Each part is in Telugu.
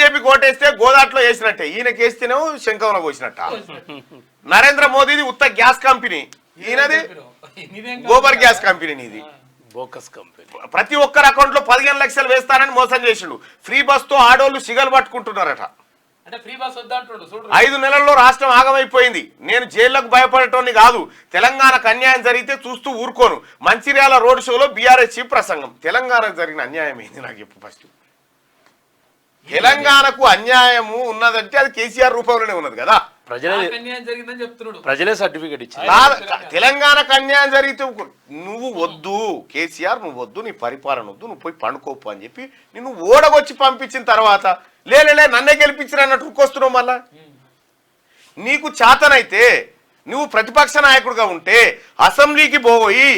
బీజేపీ కోటేస్తే గోదాట్లో వేసినట్టే, ఈయనకి వేస్తేనేమో శంఖంలో పోసినట్ట. నరేంద్ర మోదీది ఉత్త గ్యాస్ కంపెనీ, ఈయనది గోబర్ గ్యాస్ కంపెనీ, నీది బోకస్ కంపెనీ. ప్రతి ఒక్కరి అకౌంట్ లో 15 లక్షలు వేస్తానని మోసం చేసిండు. ఫ్రీ బస్ తో ఆడోళ్లు సిగలు పట్టుకుంటున్నారట. 5 నెలల్లో రాష్ట్రం ఆగమైపోయింది. నేను జైళ్లకు భయపడటోని కాదు, తెలంగాణకు అన్యాయం జరిగితే చూస్తూ ఊరుకోను. మంచిర్యాల రోడ్ షోలో బీఆర్ఎస్ చీఫ్ ప్రసంగం. తెలంగాణకు జరిగిన అన్యాయం ఏంది నాకు చెప్పు ఫస్ట్. తెలంగాణకు అన్యాయము ఉన్నదంటే అది కేసీఆర్ రూపంలోనే ఉన్నది కదా. ప్రజలే సర్టిఫికెట్ ఇచ్చారు. తెలంగాణకు అన్యాయం జరిగితే నువ్వు వద్దు కేసీఆర్, నువ్వు వద్దు, నీ పరిపాలన వద్దు, నువ్వు పోయి పండుకోపు అని చెప్పి నిన్ను ఓడగొచ్చి పంపించిన తర్వాత లేలే నన్నే గెలిపించిన అన్నట్టు ఉక్కొస్తున్నావు. మళ్ళా నీకు చేతనైతే నువ్వు ప్రతిపక్ష నాయకుడిగా ఉంటే అసెంబ్లీకి పోయి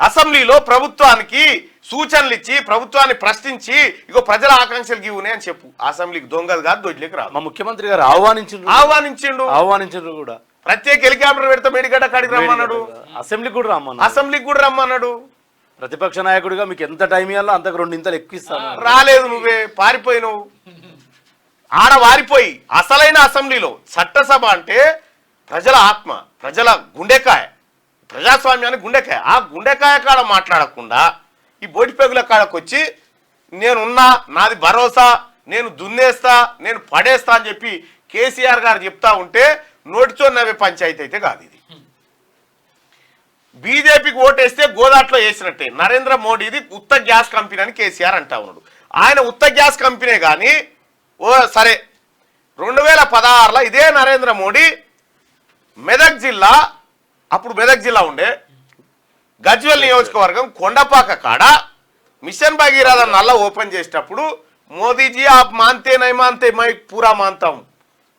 అసెంబ్లీలో ప్రభుత్వానికి సూచనలు ఇచ్చి ప్రభుత్వాన్ని ప్రశ్నించి ఇగో ప్రజల ఆకాంక్షలు ఇవ్వనే అని చెప్పు. అసెంబ్లీకి దొంగలు కాదు, దొడ్లేకి రాదు. మా ముఖ్యమంత్రి గారు ఆహ్వానించిండు కూడా. ప్రత్యేక హెలికాప్టర్ పెడితే మేడిగడ్డ కాడికి రమ్మన్నాడు, అసెంబ్లీకి కూడా రమ్మన్నాడు. ప్రతిపక్ష నాయకుడిగా మీకు ఎంత టైం ఇవ్వాలో అంతకు 2 ఇంతలు ఎక్కువిస్తాను. రాలేదు, నువ్వే పారిపోయినావు. ఆడ వారిపోయి అసలైన అసెంబ్లీలో చట్టసభ అంటే ప్రజల ఆత్మ, ప్రజల గుండెకాయ, ప్రజాస్వామ్యానికి గుండెకాయ. ఆ గుండెకాయ కాడ మాట్లాడకుండా ఈ బోటిపెగుల కాడకు వచ్చి నేనున్నా, నాది భరోసా, నేను దున్నేస్తా, నేను పడేస్తా అని చెప్పి కేసీఆర్ గారు చెప్తా ఉంటే నోటితో నవ్వే పంచాయతీ అయితే కాదు ఇది. బీజేపీకి ఓటేస్తే గోదాట్లో వేసినట్టే. నరేంద్ర మోడీది ఉత్త గ్యాస్ కంపెనీ అని కేసీఆర్ అంటా ఉన్నాడు. ఆయన ఉత్త గ్యాస్ కంపెనీ కానీ సరే 2016లో ఇదే నరేంద్ర మోడీ మెదక్ జిల్లా, అప్పుడు మెదక్ జిల్లా ఉండే గజ్వెల్ నియోజకవర్గం కొండపాక కాడ మిషన్ భగీరథ నల్ల ఓపెన్ చేసేటప్పుడు మోదీజీ ఆ మాన్తే నై మాన్తే మై పూరా మాన్తాం,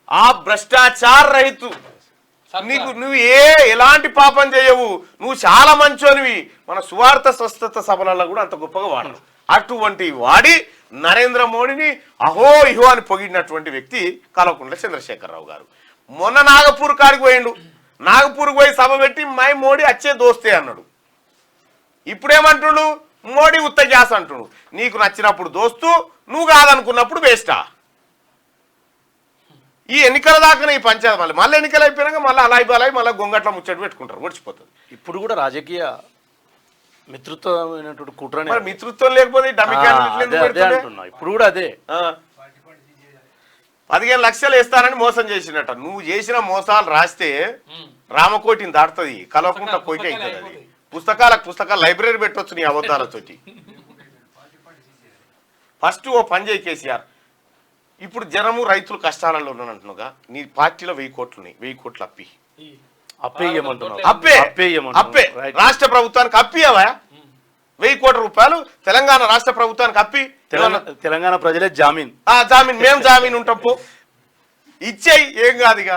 ఆ భ్రష్టాచార రహితు, నీకు నువ్వు ఎలాంటి పాపం చేయవు, నువ్వు చాలా మంచోనివి. మన సువార్త స్వస్థత సభలలో కూడా అంత గొప్పగా వాడరు. అటువంటి వాడి నరేంద్ర మోడీని అహో ఇహో అని పొగిడినటువంటి వ్యక్తి కల్వకుంట్ల చంద్రశేఖరరావు గారు. మొన్న నాగపూర్ కాడికి పోయిండు. నాగపూర్కి పోయి సభ పెట్టి మై మోడీ అచ్చే దోస్తే అన్నాడు. ఇప్పుడేమంటుడు? మోడీ ఉత్త గ్యాస్ అంటుడు. నీకు నచ్చినప్పుడు దోస్తు, నువ్వు కాదనుకున్నప్పుడు వేస్టా. ఈ ఎన్నికల దాకా ఈ పంచాయతీ మళ్ళీ ఎన్నికలు అయిపోయినాక మళ్ళీ అలాయి బలాయి మళ్ళీ గొంగట్ల ముచ్చట పెట్టుకుంటారు, ఓడిచిపోతుంది. ఇప్పుడు కూడా రాజకీయ మిత్రత్వమైనటువంటి కుట్రని, మిత్రత్వం లేకపోతే ఇప్పుడు కూడా అదే 15 లక్షలు వేస్తానని మోసం చేసినట్ట. నువ్వు చేసిన మోసాలు రాస్తే రామకోటిని దాటుతుంది, కల్వకుంట్ల కోటి అవుతుంది. అది పుస్తకాలు లైబ్రరీ పెట్టవచ్చు నీ అబద్ధాలతోటి. ఫస్ట్ ఓ పని చేయి కేసీఆర్. ఇప్పుడు జనము రైతులు కష్టాలలో ఉన్నానంటున్నాగా, నీ పార్టీలో 1000 కోట్లు ఉన్నాయి, 1000 కోట్లు అప్పే రాష్ట్ర ప్రభుత్వానికి అప్పియవా? 1000 కోట్ల రూపాయలు తెలంగాణ రాష్ట్ర ప్రభుత్వానికి అప్పి, తెలంగాణ ప్రజలే జామీన్, మేము జామీన్ ఉంటాం, పో ఇచ్చేయి, ఏం కాదు. ఇక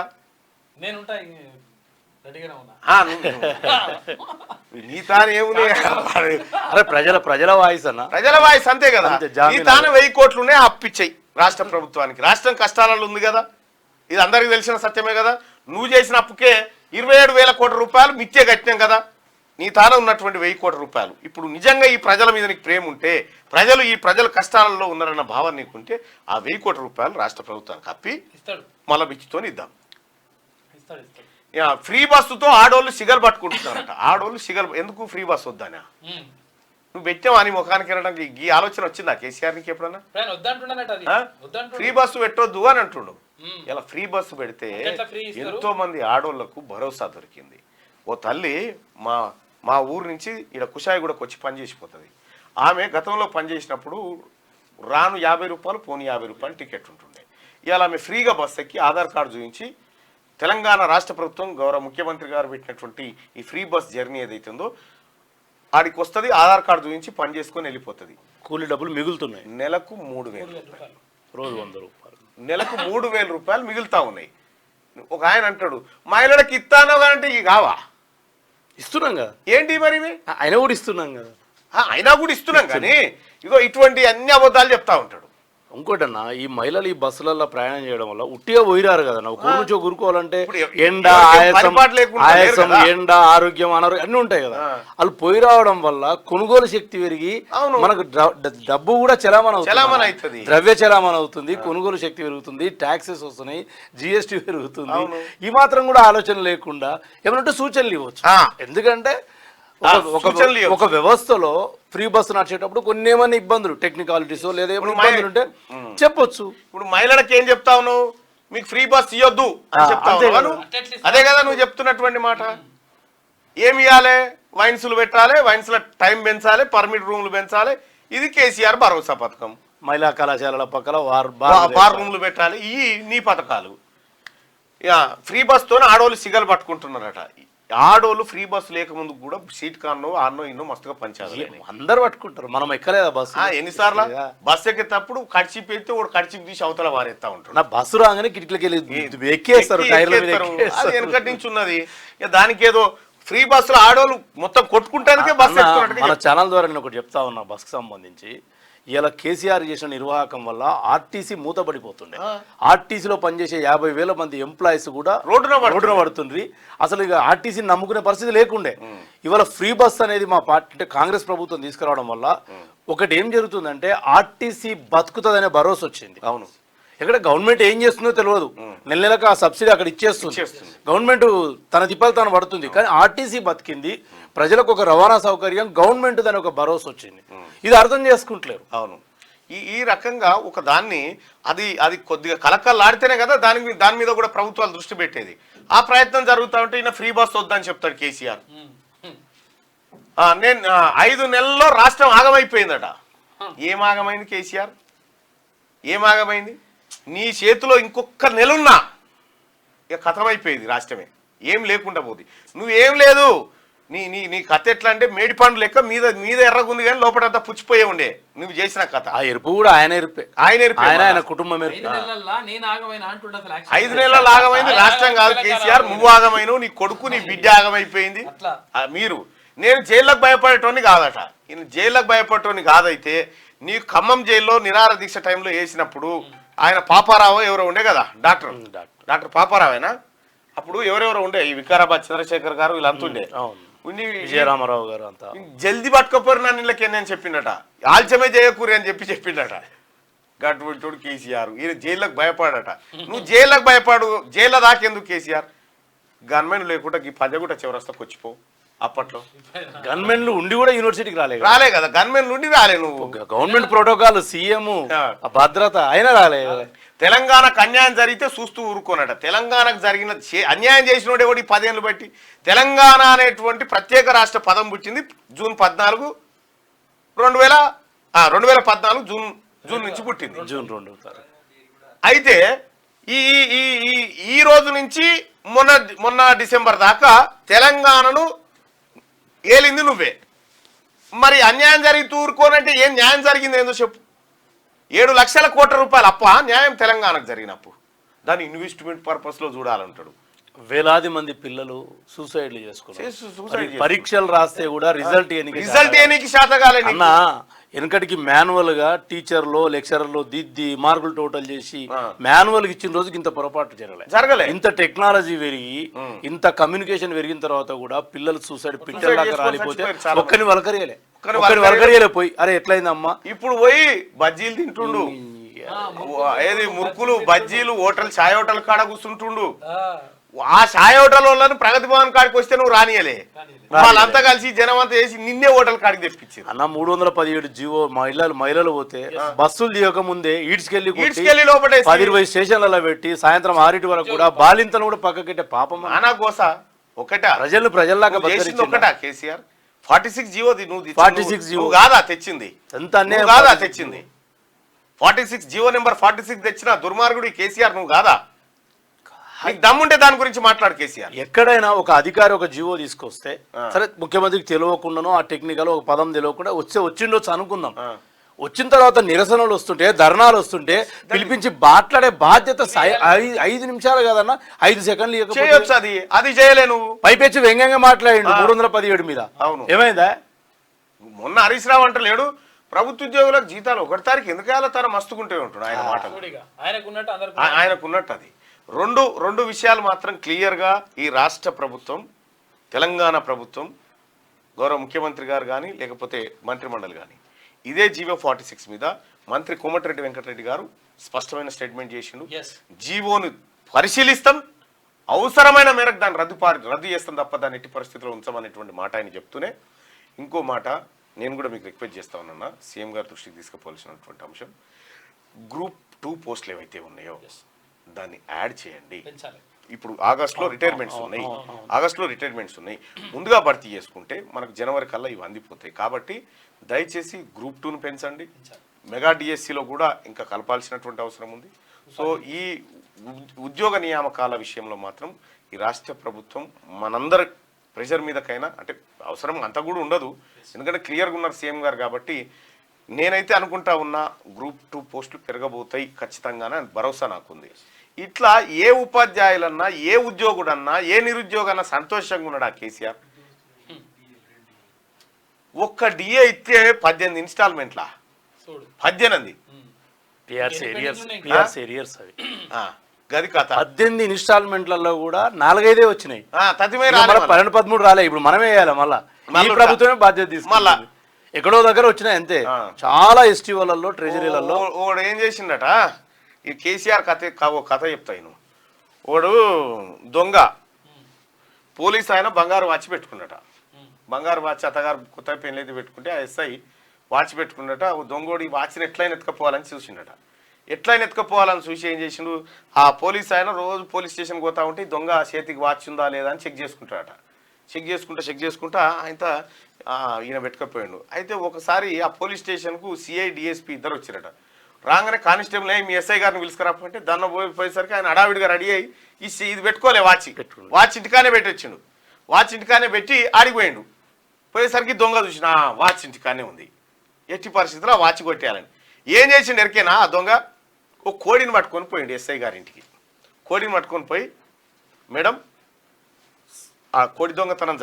నీ తాను ఏముంది, ప్రజల వాయిస్ అన్న, ప్రజల వాయిస్ అంతే కదా. నీ తాను 1000 కోట్లు ఉన్నాయి, అప్పిచ్చేయి రాష్ట్ర ప్రభుత్వానికి. రాష్ట్రం కష్టాలలో ఉంది కదా, ఇది అందరికి తెలిసిన సత్యమే కదా. నువ్వు చేసిన అప్పుకే 27,000 కోట్ల రూపాయలు మిత్తే కట్టినాం కదా. నీ తాను ఉన్నటువంటి 1000 కోట్ల రూపాయలు ఇప్పుడు నిజంగా ఈ ప్రజల మీద నీకు ప్రేమ ఉంటే, ప్రజల కష్టాలలో ఉన్నారన్న భావన నీకుంటే ఆ 1000 కోట్ల రూపాయలు రాష్ట్ర ప్రభుత్వానికి అప్పి మళ్ళీ బిచ్చితో ఇద్దాం. ఫ్రీ బస్సుతో ఆడోళ్ళు సిగలు పట్టుకుంటున్నారట. ఆడోళ్ళు సిగలు ఎందుకు? ఫ్రీ బస్సు వద్దానా? నువ్వు పెట్టావు అని ముఖానికి వెళ్ళడానికి ఈ ఆలోచన వచ్చిందా కేసీఆర్ నీకు ఎప్పుడన్నా? ఫ్రీ బస్సు పెట్టొద్దు అని అంటుండు. ఇలా ఫ్రీ బస్సు పెడితే ఎంతో మంది ఆడోళ్లకు భరోసా దొరికింది. ఓ తల్లి మా ఊరు నుంచి ఇక్కడ కుషాయిగూడకు వచ్చి పనిచేసిపోతుంది. ఆమె గతంలో పనిచేసినప్పుడు రాను 50 రూపాయలు, పోను 50 రూపాయలు టికెట్ ఉంటుండే. ఇవాళ ఆమె ఫ్రీగా బస్సు ఎక్కి ఆధార్ కార్డు చూపించి తెలంగాణ రాష్ట్ర ప్రభుత్వం గౌరవ ముఖ్యమంత్రి గారు పెట్టినటువంటి ఈ ఫ్రీ బస్ జర్నీ ఏదైతుందో ఆడికి వస్తుంది, ఆధార్ కార్డు చూపించి పని చేసుకొని వెళ్ళిపోతుంది. కూలీ డబ్బులు మిగులుతున్నాయి. నెలకు 3,000 రూపాయలు, రోజు 100 రూపాయలు, నెలకు 3,000 రూపాయలు మిగులుతా ఉన్నాయి. ఒక ఆయన అంటాడు మహిళలకు ఇస్తానో అంటే ఇవి కావా? ఇస్తున్నాం కదా. ఏంటి మరి అయినా కూడా ఇస్తున్నాం కదా. అయినా కూడా ఇస్తున్నాం కానీ ఇగో ఇటువంటి అన్ని అబద్ధాలు చెప్తా ఉంటాడు. ఇంకోటన్నా ఈ మహిళలు ఈ బస్సులలో ప్రయాణం చేయడం వల్ల ఉట్టిగా పోయిరారు కదా ఒక ఊరు నుంచి కూరుకోవాలంటే ఎండ ఆయాసం ఎండ ఆరోగ్యం అనారోగ్యం అన్ని ఉంటాయి కదా వాళ్ళు పోయి రావడం వల్ల కొనుగోలు శక్తి పెరిగి మనకు డబ్బు కూడా చలామణి అవుతుంది, ద్రవ్య చలామణి అవుతుంది, కొనుగోలు శక్తి పెరుగుతుంది, ట్యాక్సెస్ వస్తున్నాయి, జిఎస్టీ పెరుగుతుంది. ఈ మాత్రం కూడా ఆలోచన లేకుండా ఏమంటే సూచనలు ఇవ్వచ్చు. ఎందుకంటే ఒక వ్యవస్థలో ఫ్రీ బస్సు నడిచేటప్పుడు కొన్ని ఏమైనా ఇబ్బందులు టెక్నికాలిటీస్ లేదా ఇబ్బందులు ఉంటే చెప్పొచ్చు. ఇప్పుడు మహిళలకు ఏం చెప్తావు నువ్వు, మీకు ఫ్రీ బస్ ఇవ్వద్దు అని చెప్తావు. అదే కదా నువ్వు చెప్తున్నటువంటి మాట. ఏమి ఇవ్వాలి, వైన్స్లు పెట్టాలి, వైన్స్ల టైం పెంచాలి, పర్మిట్ రూమ్లు పెంచాలి. ఇది కేసీఆర్ భరోసా పథకం. మహిళా కళాశాలల పక్కన బార్ రూమ్లు పెట్టాలి. ఈ నీ పథకాలు. ఫ్రీ బస్ తో ఆడోళ్ళు సిగలు పట్టుకుంటున్నారట. ఆడోళ్ళు ఫ్రీ బస్సు లేకముందు కూడా సీట్ కాన్నో ఆన్నో ఇన్నో మస్తుగా పంచాలి. అందరు పట్టుకుంటారు, మనం ఎక్కలేదా బస్సు. ఎన్నిసార్లు బస్సు ఎక్కేటప్పుడు కడిచిప్ ఎత్తే వాడు కడిచిప్ తీసి అవతల వారేస్తా ఉంటాడు. నా బస్సు రాగానే కిటికీలకి ఎక్కేస్తారు, వెనకటి నుంచి ఉన్నది. దానికి ఏదో ఫ్రీ బస్సులో ఆడోళ్ళు మొత్తం కొట్టుకుంటానికే బస్సు. మన ఛానల్ ద్వారా నేను ఒకటి చెప్తా ఉన్నా బస్సుకు సంబంధించి. ఇలా కేసీఆర్ చేసిన నిర్వాహకం వల్ల ఆర్టీసీ మూతపడిపోతుండే. ఆర్టీసీలో పనిచేసే 50,000 మంది ఎంప్లాయీస్ కూడా రోడ్డున పడుతుండ్రి. అసలు ఇక ఆర్టీసీని నమ్ముకునే పరిస్థితి లేకుండే. ఇవాళ ఫ్రీ బస్ అనేది మా పార్టీ అంటే కాంగ్రెస్ ప్రభుత్వం తీసుకురావడం వల్ల ఒకటి ఏం జరుగుతుందంటే ఆర్టీసీ బతుకుతుందనే భరోసా వచ్చింది. అవును, ఎక్కడ గవర్నమెంట్ ఏం చేస్తుందో తెలియదు. నెల నెలకు ఆ సబ్సిడీ అక్కడ ఇచ్చేస్తుంది. గవర్నమెంట్ తన తిప్పలు తాను పడుతుంది. కానీ ఆర్టీసీ బతికింది, ప్రజలకు ఒక రవాణా సౌకర్యం, గవర్నమెంట్ దాని ఒక భరోసా వచ్చింది. ఇది అర్థం చేసుకుంటలేరు. అవును, ఈ రకంగా ఒక దాన్ని అది కొద్దిగా కలకల్లాడితేనే కదా దాని మీద కూడా ప్రభుత్వాలు దృష్టి పెట్టేది. ఆ ప్రయత్నం జరుగుతూ ఉంటే ఈయన ఫ్రీ బస్ వద్దని చెప్తాడు కేసీఆర్. నేను 5 నెలల్లో రాష్ట్రం ఆగమైపోయిందట. ఏం ఆగమైంది కేసీఆర్, ఏం ఆగమైంది? నీ చేతిలో ఇంకొక నెలున్నా ఇక కథమైపోయింది రాష్ట్రమే, ఏం లేకుండా పోతుంది. నువ్వేం లేదు, నీ కథ ఎట్లా అంటే మేడి పండు లెక్క మీద ఎర్రగుంది కానీ లోపలంతా పుచ్చిపోయే ఉండే నువ్వు చేసిన కథ. ఆ ఎరుపు కూడా ఆయన ఎరుపే, ఆయన కుటుంబం 5 నెలల ఆగమైంది రాష్ట్రం కాదు కేసీఆర్. నువ్వు ఆగమైన, నీ కొడుకు నీ బిడ్డ ఆగమైపోయింది. మీరు నేను జైల్లోకి భయపడేటోని కాదట. ఈయన జైల్లోకి భయపడేటోని కాదైతే నీకు ఖమ్మం జైల్లో నిరాహార దీక్ష టైంలో వేసినప్పుడు ఆయన పాపారావు ఎవరో ఉండే కదా, డాక్టర్ పాపారావేనా? అప్పుడు ఎవరెవరో ఉండే, ఈ వికారాబాద్ చంద్రశేఖర్ గారు వీళ్ళంతా ఉండే, విజయరామారావు గారు అంతా జల్దీ పట్టుకోపోరు నా నీళ్ళకి అని చెప్పిండట. ఆల్చమే చేయకూరి అని చెప్పిండట. గట్టుడు కేసీఆర్ ఈయన జైల్లోకి భయపడట. నువ్వు జైల్లోకి భయపడు, జైల్లో దాకెందుకు కేసీఆర్? గన్మెన్ లేకుండా ఈ పంజగుట్ట చివరస్తాకు వచ్చిపో. అప్పట్లో గన్మెన్లు ఉండి కూడా యూనివర్సిటీకి రాలే కదా, గన్మెన్లు ఉండి రాలే. నువ్వు గవర్నమెంట్ ప్రోటోకాల్, సీఎం భద్రత అయినా రాలే. తెలంగాణకు అన్యాయం జరిగితే చూస్తూ ఊరుకోనట. తెలంగాణకు జరిగిన అన్యాయం చేసినోడు ఎవడి 10 ఏళ్ళు బట్టి. తెలంగాణ అనేటువంటి ప్రత్యేక రాష్ట్ర పదం పుట్టింది జూన్ 14, 2014 జూన్ నుంచి పుట్టింది. జూన్ 2 అయితే ఈ రోజు నుంచి మొన్న డిసెంబర్ దాకా తెలంగాణను ఏలింది నువ్వే. మరి అన్యాయం జరిగి ఊరుకోనంటే ఏం న్యాయం జరిగింది ఏందో చెప్పు. 7 లక్షల కోట్ల రూపాయలు అప్ప న్యాయం తెలంగాణకు జరిగినప్పుడు. దాన్ని ఇన్వెస్ట్మెంట్ పర్పస్ లో చూడాలంటాడు. వేలాది మంది పిల్లలు సూసైడ్లు చేసుకున్నారు. పరీక్షలు రాస్తే కూడా రిజల్ట్ ఏనికి శాతగాలే. వెనకటికి మాన్యువల్ గా టీచర్లు లెక్చరర్లు దిద్ది మార్కులు టోటల్ చేసి మాన్యువల్ ఇచ్చిన రోజుకి ఇంత పొరపాటు జరగలే. ఇంత టెక్నాలజీ పెరిగి ఇంత కమ్యూనికేషన్ పెరిగిన తర్వాత కూడా పిల్లలు సూసైడ్ పిట్టల్లాగా రాలిపోతే ఒక్కని వలకరియలే పోయి అరే ఎట్లయిందమ్మా. ఇప్పుడు పోయి బజ్జీలు తింటుండు, ఏది మురుకులు బజ్జీలు హోటల్ ఛాయ్ హోటల్ కాడ కూర్చుంటుండు. ఆ ఛాయ్ హోటల్ వాళ్ళని ప్రగతి భవన్ కాడికి వస్తే నువ్వు రానియలే. వాళ్ళంతా కలిసి జనం అంతా చేసి నిన్నే హోటల్ కాడికి తెప్పించి అన్న 317 జీవో మహిళలు పోతే బస్సులు తీయక ముందే ఈడ్చుకెళ్లి లోపల 10-20 స్టేషన్లలో పెట్టి సాయంత్రం 6 వరకు కూడా బాలింతను కూడా పక్కకెట్టే పాపం. అనా గోస ఒకటా ప్రజల్లాగా ఒకటా కేసీఆర్ 46 జీవో 46 జీవో కాదా తెచ్చింది? ఎంత కాదా తెచ్చింది? 46 జీవో నెంబర్ 46 తెచ్చిన దుర్మార్గుడు కేసీఆర్ నువ్వు కాదా? నీకు దమ్ముంటే దాని గురించి మాట్లాడు కేసీఆర్. ఎక్కడైనా ఒక అధికారి ఒక జీవో తీసుకొస్తే సరే ముఖ్యమంత్రికి తెలియకుండానో ఆ టెక్నికల్ ఒక పదం తెలియకుండా వచ్చిండొచ్చు అనుకుందాం. వచ్చిన తర్వాత నిరసనలు వస్తుంటే ధర్నాలు వస్తుంటే పిలిపించి మాట్లాడే బాధ్యత 5 నిమిషాలు కదన్నా 5 సెకండ్లు చేయొచ్చు. అది చేయలే. నువ్వు పైపెచ్చి వ్యంగ్యంగా మాట్లాడిండు 317 మీద. అవును, ఏమైందా? మొన్న హరీష్ రావు అంటలేడు ప్రభుత్వ ఉద్యోగులకు జీతాలు 1 తారీఖు ఎందుకు వేయాలో తన మస్తుకుంటే ఉంటాడు ఆయన మాటలు. ఆయనకున్నట్టు అది. రెండు విషయాలు మాత్రం క్లియర్గా ఈ రాష్ట్ర ప్రభుత్వం, తెలంగాణ ప్రభుత్వం, గౌరవ ముఖ్యమంత్రి గారు కానీ లేకపోతే మంత్రిమండలి కానీ ఇదే జీవో 46 మీద మంత్రి కోమటిరెడ్డి వెంకటరెడ్డి గారు స్పష్టమైన స్టేట్మెంట్ చేసిండు. జీవోను పరిశీలిస్తాం, అవసరమైన మేరకు దాన్ని రద్దు చేస్తాం తప్ప దాన్ని ఎట్టి పరిస్థితుల్లో ఉంచమనేటువంటి మాట ఆయన చెప్తూనే, ఇంకో మాట నేను కూడా మీకు రిక్వెస్ట్ చేస్తా ఉన్నా, సీఎం గారి దృష్టికి తీసుకుపోవాల్సినటువంటి అంశం, గ్రూప్ 2 పోస్టులు ఏవైతే ఉన్నాయో దాన్ని యాడ్ చేయండి. ఇప్పుడు ఆగస్టులో రిటైర్మెంట్స్ ఉన్నాయి, ముందుగా భర్తీ చేసుకుంటే మనకు జనవరి కల్లా ఇవి అందిపోతాయి. కాబట్టి దయచేసి గ్రూప్ 2ను పెంచండి. మెగా డిఎస్సిలో కూడా ఇంకా కలపాల్సినటువంటి అవసరం ఉంది. సో ఈ ఉద్యోగ నియామకాల విషయంలో మాత్రం ఈ రాష్ట్ర ప్రభుత్వం మనందరి ప్రెషర్ మీదకైనా, అంటే అవసరం అంతా కూడా ఉండదు ఎందుకంటే క్లియర్గా ఉన్నారు సీఎం గారు కాబట్టి, నేనైతే అనుకుంటా ఉన్నా గ్రూప్ 2 పోస్టులు పెరగబోతాయి ఖచ్చితంగానే భరోసా నాకుంది. ఇట్లా ఏ ఉపాధ్యాయులన్నా, ఏ ఉద్యోగుడన్నా, ఏ నిరుద్యోగన్నా సంతోషంగా ఉన్నాడా కేసీఆర్? ఒక్క డిఏ ఇస్తే 18 ఇన్స్టాల్మెంట్లా, 18 గది కథ. 18 ఇన్స్టాల్మెంట్లలో కూడా 4-5 వచ్చినాయి, 12-13 రాలే. ఇప్పుడు మనమే వేయాలి మళ్ళా, ప్రభుత్వమే బాధ్యత తీసుకున్నా. ఎక్కడో దగ్గర వచ్చినాయి అంతే. చాలా ఎస్టీఓలలో, ట్రెజరీలలో ఓడు ఏం చేసిండట, ఈ కేసీఆర్ కథ చెప్తాను. ఓడు దొంగ పోలీస్ ఆయన బంగారు వాచ్ పెట్టుకున్నట, బంగారు వాచ్ అత్తగారు కొత్త పెళ్ళైతే పెట్టుకుంటే ఆ ఎస్ఐ వాచ్ పెట్టుకున్నట. దొంగోడు ఈ వాచ్ని ఎట్లయినా ఎత్తుకపోవాలని చూసిండట. ఎట్లయినా ఎత్తుకపోవాలని చూసి ఏం చేసిండు, ఆ పోలీస్ ఆయన రోజు పోలీస్ స్టేషన్కి పోతా ఉంటే దొంగ చేతికి వాచ్ ఉందా లేదా అని చెక్ చేసుకుంటాడట. చెక్ చేసుకుంటా ఈయన పెట్టుకపోయాడు. అయితే ఒకసారి ఆ పోలీస్ స్టేషన్కు సిఐ డిఎస్పీ ఇద్దరు వచ్చిరట. రాగానే కానిస్టేబుల్ మీ ఎస్ఐ గారిని పిలుచుకురామంటే దాన్ని పోయేసరికి ఆయన అడావిడిగా రెడీ అయ్యి ఇది పెట్టుకోలే, వాచ్ ఇంటికానే పెట్టొచ్చిండు. వాచ్ ఇంటికానే పెట్టి ఆడిపోయిండు. పోయేసరికి దొంగ చూసిన వాచ్ ఇంటికానే ఉంది. ఎట్టి పరిస్థితుల్లో ఆ వాచ్ కొట్టేయాలని ఏం చేసిండు ఎరికేనా, ఆ దొంగ ఓ కోడిని పట్టుకొని పోయిండు ఎస్ఐ గారింటికి. కోడిని పట్టుకొని పోయి, మేడం ఆ కోడి దొంగతనం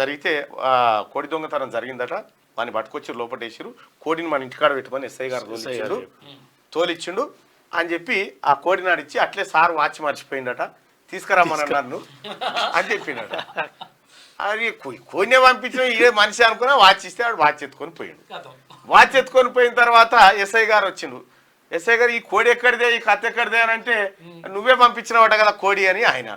జరిగిందట, వాడిని పట్టుకొచ్చి లోపటేసిరు, కోడిని మన ఇంటికాడ పెట్టుకొని ఎస్ఐ గారు తోలిచ్చిండు అని చెప్పి ఆ కోడి నాడిచ్చి, అట్లే సార్ వాచ్ మర్చిపోయిందట, తీసుకురమ్మని నన్ను అని చెప్పిండట. అది కోడినే పంపించిన ఇదే మనిషి అనుకున్నా, వాచ్ ఇస్తే వాడు వాచ్ ఎత్తుకొని పోయిండు. వాచ్ ఎత్తుకొని పోయిన తర్వాత ఎస్ఐ గారు వచ్చిండు. ఎస్ఐ గారు ఈ కోడి ఎక్కడిదే, ఈ కత్తి ఎక్కడిదే అని అంటే, నువ్వే పంపించినవాట కదా కోడి అని. ఆయన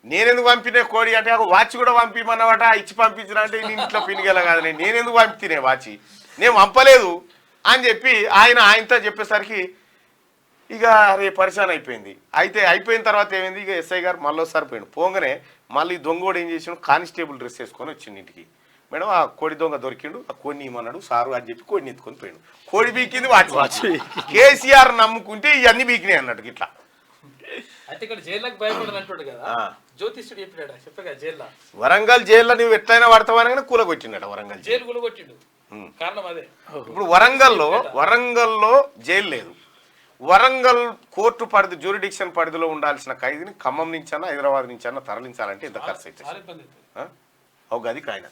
నేనెందుకు పంపినే కోడి అంటే, వాచ్ కూడా పంపిమన్నవాట, ఇచ్చి పంపించిన అంటే ఇంట్లో పినిగల కాదు, నేనెందుకు పంపితే వాచ్ నేను పంపలేదు అని చెప్పి ఆయనతో చెప్పేసరికి ఇక పరిశాన్ అయిపోయింది. అయిపోయిన తర్వాత ఏమైంది, ఇక ఎస్ఐ గారు మళ్ళీసారి పోయిండు. పోగానే మళ్ళీ దొంగోడు ఏం చేసిండు, కానిస్టేబుల్ డ్రెస్ వేసుకొని వచ్చిండు ఇంటికి. మేడం ఆ కోడి దొంగ దొరికిండు, ఆ కోడిని ఇమ్మన్నాడు సారు అని చెప్పి కోడిని ఎత్తుకొని పోయిండు. కోడి బీకింది వాచ్. కేసీఆర్ నమ్ముకుంటే ఇవన్నీ బీకినాయి అన్నట్టు ఇట్లా. వరంగల్ జైల్లో నువ్వు ఎట్లయినా పడతావని కూలగొట్టిండట. వరంగల్ జైలు కూలగొట్టిండు. ఇప్పుడు వరంగల్లో జైలు లేదు. వరంగల్ కోర్టు పరిధి, జ్యూరిడిక్షన్ పరిధిలో ఉండాల్సిన ఖైదీని ఖమ్మం నుంచన్నా హైదరాబాద్ నుంచన్నా తరలించాలంటే ఎంత ఖర్చు అవుతుంది? గది కాయన